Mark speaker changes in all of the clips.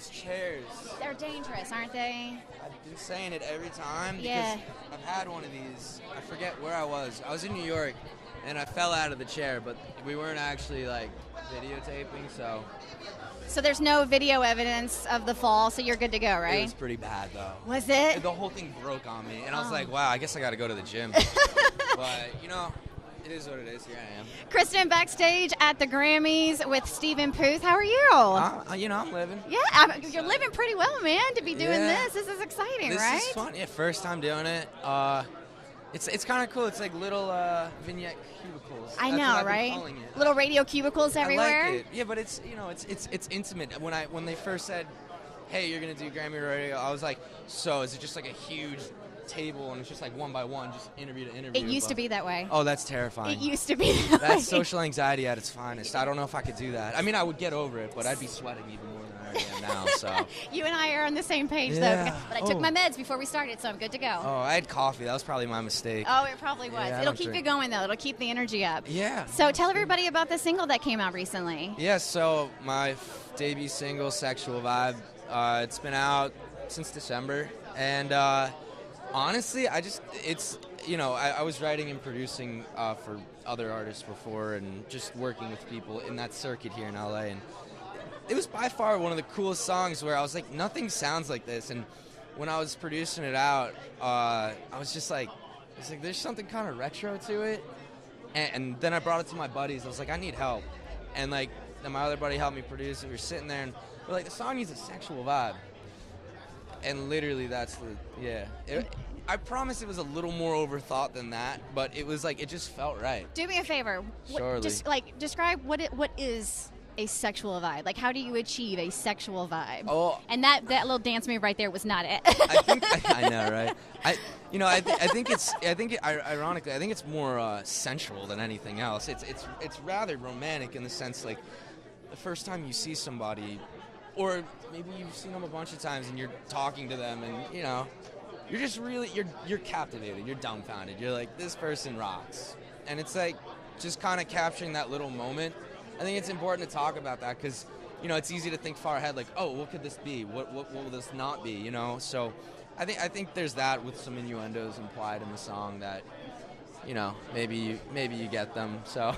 Speaker 1: These chairs.
Speaker 2: They're dangerous, aren't they?
Speaker 1: I've been saying it every time
Speaker 2: Yeah.
Speaker 1: because I've had one of these. I forget where I was. I was in New York, and I fell out of the chair, but we weren't actually, like, videotaping, so...
Speaker 2: So there's no video evidence of the fall, so you're good to go, right?
Speaker 1: It was pretty bad, though.
Speaker 2: Was it?
Speaker 1: The whole thing broke on me, and I was like, wow, I guess I got to go to the gym. But, you know, it is what it is. Here I am.
Speaker 2: Kristin backstage at the Grammys with Stephen Puth. How are you?
Speaker 1: You know, I'm living.
Speaker 2: Yeah, you're living pretty well, man, to be doing
Speaker 1: Yeah.
Speaker 2: this. This is exciting,
Speaker 1: This
Speaker 2: right?
Speaker 1: is fun. Yeah, first time doing it. It's kind of cool. It's like little vignette cubicles.
Speaker 2: I
Speaker 1: That's
Speaker 2: know,
Speaker 1: what I've been
Speaker 2: right?
Speaker 1: calling it.
Speaker 2: Little radio cubicles everywhere.
Speaker 1: I like it. Yeah, but it's it's intimate. When they first said, "Hey, you're gonna do Grammy radio," I was like, "So is it just like a huge table and it's just like one by one, just interview to interview?"
Speaker 2: It used to be that way.
Speaker 1: Oh, that's terrifying.
Speaker 2: It used to be that way.
Speaker 1: That's social anxiety at its finest. I don't know if I could do that. I mean, I would get over it, but I'd be sweating even more than I already am now. So.
Speaker 2: You and I are on the same page,
Speaker 1: Yeah.
Speaker 2: though. But I took my meds before we started, so I'm good to go.
Speaker 1: Oh, I had coffee. That was probably my mistake.
Speaker 2: Oh, it probably was.
Speaker 1: Yeah, I
Speaker 2: It'll
Speaker 1: don't
Speaker 2: keep
Speaker 1: drink.
Speaker 2: you going, though. It'll keep the energy up.
Speaker 1: Yeah.
Speaker 2: So tell everybody about the single that came out recently.
Speaker 1: Yeah, so my debut single, Sexual Vibe, it's been out since December. And honestly, I was writing and producing for other artists before and just working with people in that circuit here in LA. And it was by far one of the coolest songs where I was like, nothing sounds like this. And when I was producing it out, I was just like, there's something kind of retro to it. And then I brought it to my buddies. I was like, I need help. And like, then my other buddy helped me produce it. We were sitting there and we're like, the song needs a sexual vibe. And literally that's I promise it was a little more overthought than that, but it was like, it just felt right.
Speaker 2: Do me a favor.
Speaker 1: Surely.
Speaker 2: Just describe what is a sexual vibe. Like, how do you achieve a sexual vibe?
Speaker 1: Oh.
Speaker 2: And that little dance move right there was not it.
Speaker 1: I know, right? Ironically, I think it's more sensual than anything else. It's rather romantic in the sense, like, the first time you see somebody, or maybe you've seen them a bunch of times and you're talking to them and, you know, you're just really, you're captivated, you're dumbfounded. You're like, this person rocks. And it's like, just kind of capturing that little moment. I think it's important to talk about that because, you know, it's easy to think far ahead, like, oh, what could this be? What will this not be, you know? So I think there's that with some innuendos implied in the song that, you know, maybe you get them. So,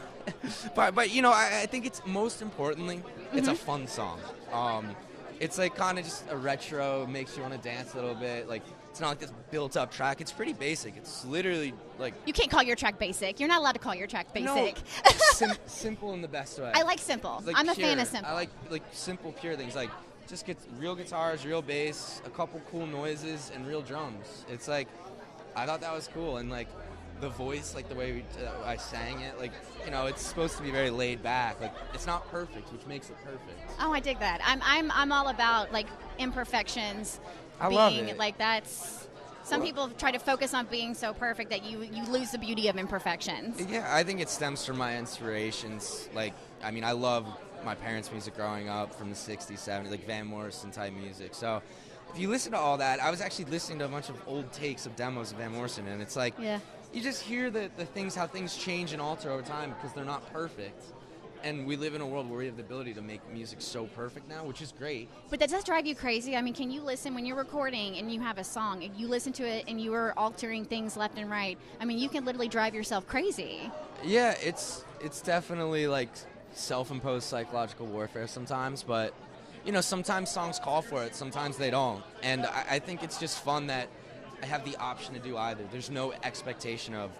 Speaker 1: but you know, I think it's most importantly, it's a fun song. It's like kind of just a retro, makes you want to dance a little bit. Like, it's not like this built-up track. It's pretty basic. It's literally like...
Speaker 2: You can't call your track basic. You're not allowed to call your track basic.
Speaker 1: No, simple in the best way.
Speaker 2: I like simple.
Speaker 1: Like
Speaker 2: I'm a
Speaker 1: pure.
Speaker 2: fan of simple.
Speaker 1: I like simple, pure things. Like, just get real guitars, real bass, a couple cool noises, and real drums. It's like, I thought that was cool. And like, the voice, like the way I sang it, like, you know, it's supposed to be very laid back. Like, it's not perfect, which makes it perfect.
Speaker 2: Oh, I dig that. I'm all about like imperfections.
Speaker 1: I
Speaker 2: being
Speaker 1: love it.
Speaker 2: Like that's. Some people try to focus on being so perfect that you lose the beauty of imperfections.
Speaker 1: Yeah, I think it stems from my inspirations. Like, I mean, I love my parents' music growing up from the 60s, 70s, like Van Morrison type music. So if you listen to all that, I was actually listening to a bunch of old takes of demos of Van Morrison, and it's like, you just hear the things, how things change and alter over time because they're not perfect. And we live in a world where we have the ability to make music so perfect now, which is great.
Speaker 2: But does that drive you crazy? I mean, can you listen when you're recording and you have a song and you listen to it and you are altering things left and right? I mean, you can literally drive yourself crazy.
Speaker 1: Yeah, it's definitely like self-imposed psychological warfare sometimes, but you know, sometimes songs call for it, sometimes they don't. And I think it's just fun that I have the option to do either. There's no expectation of,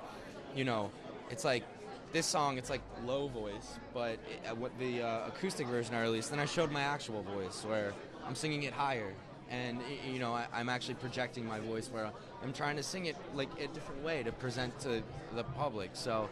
Speaker 1: you know, it's like, this song, it's like low voice, but what the acoustic version I released, then I showed my actual voice where I'm singing it higher. And, you know, I'm actually projecting my voice where I'm trying to sing it like a different way to present to the public. So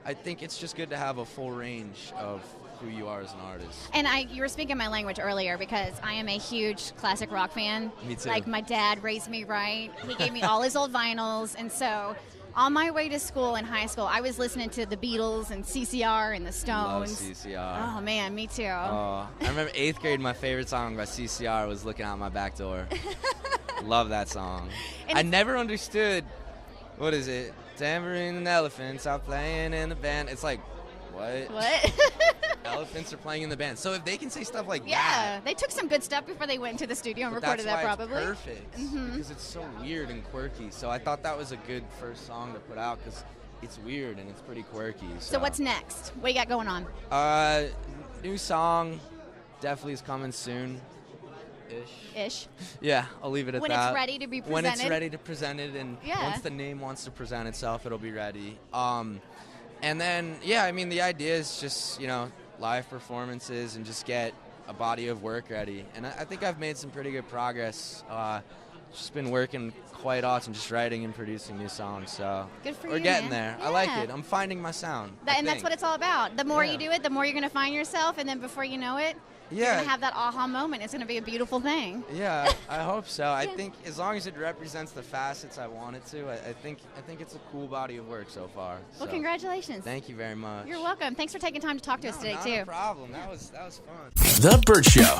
Speaker 1: I think it's just good to have a full range of who you are as an artist.
Speaker 2: And you were speaking my language earlier because I am a huge classic rock fan.
Speaker 1: Me too.
Speaker 2: Like, my dad raised me right. He gave me all his old vinyls, and so on my way to school in high school, I was listening to the Beatles and CCR and the Stones.
Speaker 1: Love CCR.
Speaker 2: Oh, man, me too.
Speaker 1: Oh, I remember 8th grade, my favorite song by CCR was Looking Out My Back Door. Love that song. I never understood, what is it? Tambourine and elephants are playing in the band. It's like, what?
Speaker 2: What?
Speaker 1: Elephants are playing in the band. So if they can say stuff like
Speaker 2: Yeah,
Speaker 1: that,
Speaker 2: they took some good stuff before they went into the studio and
Speaker 1: but
Speaker 2: recorded
Speaker 1: that's
Speaker 2: that
Speaker 1: why
Speaker 2: probably.
Speaker 1: it's perfect because it's so weird and quirky. So I thought that was a good first song to put out because it's weird and it's pretty quirky.
Speaker 2: So what's next? What you got going on?
Speaker 1: New song definitely is coming soon.
Speaker 2: Ish.
Speaker 1: Yeah, I'll leave it at
Speaker 2: When
Speaker 1: that.
Speaker 2: it's ready to be
Speaker 1: When it's
Speaker 2: presented?
Speaker 1: ready to present it, and
Speaker 2: Yeah.
Speaker 1: once the name wants to present itself, it'll be ready. And then, yeah, I mean, the idea is just, live performances and just get a body of work ready. And I think I've made some pretty good progress. Just been working quite awesome, just writing and producing new songs. So
Speaker 2: Good for
Speaker 1: we're
Speaker 2: you,
Speaker 1: getting
Speaker 2: man.
Speaker 1: there. I like
Speaker 2: Yeah.
Speaker 1: it. I'm finding my sound.
Speaker 2: And that's what it's all about. The more
Speaker 1: Yeah.
Speaker 2: you do it, the more you're going to find yourself, and then before you know it, you're
Speaker 1: Yeah.
Speaker 2: going to have that aha moment. It's going to be a beautiful thing.
Speaker 1: Yeah, I hope so. I think as long as it represents the facets I want it to, I think it's a cool body of work so far.
Speaker 2: Well,
Speaker 1: So,
Speaker 2: congratulations.
Speaker 1: thank you very much.
Speaker 2: You're welcome. Thanks for taking time to talk to us today,
Speaker 1: not
Speaker 2: too.
Speaker 1: a problem. That was fun.
Speaker 3: The Bert Show.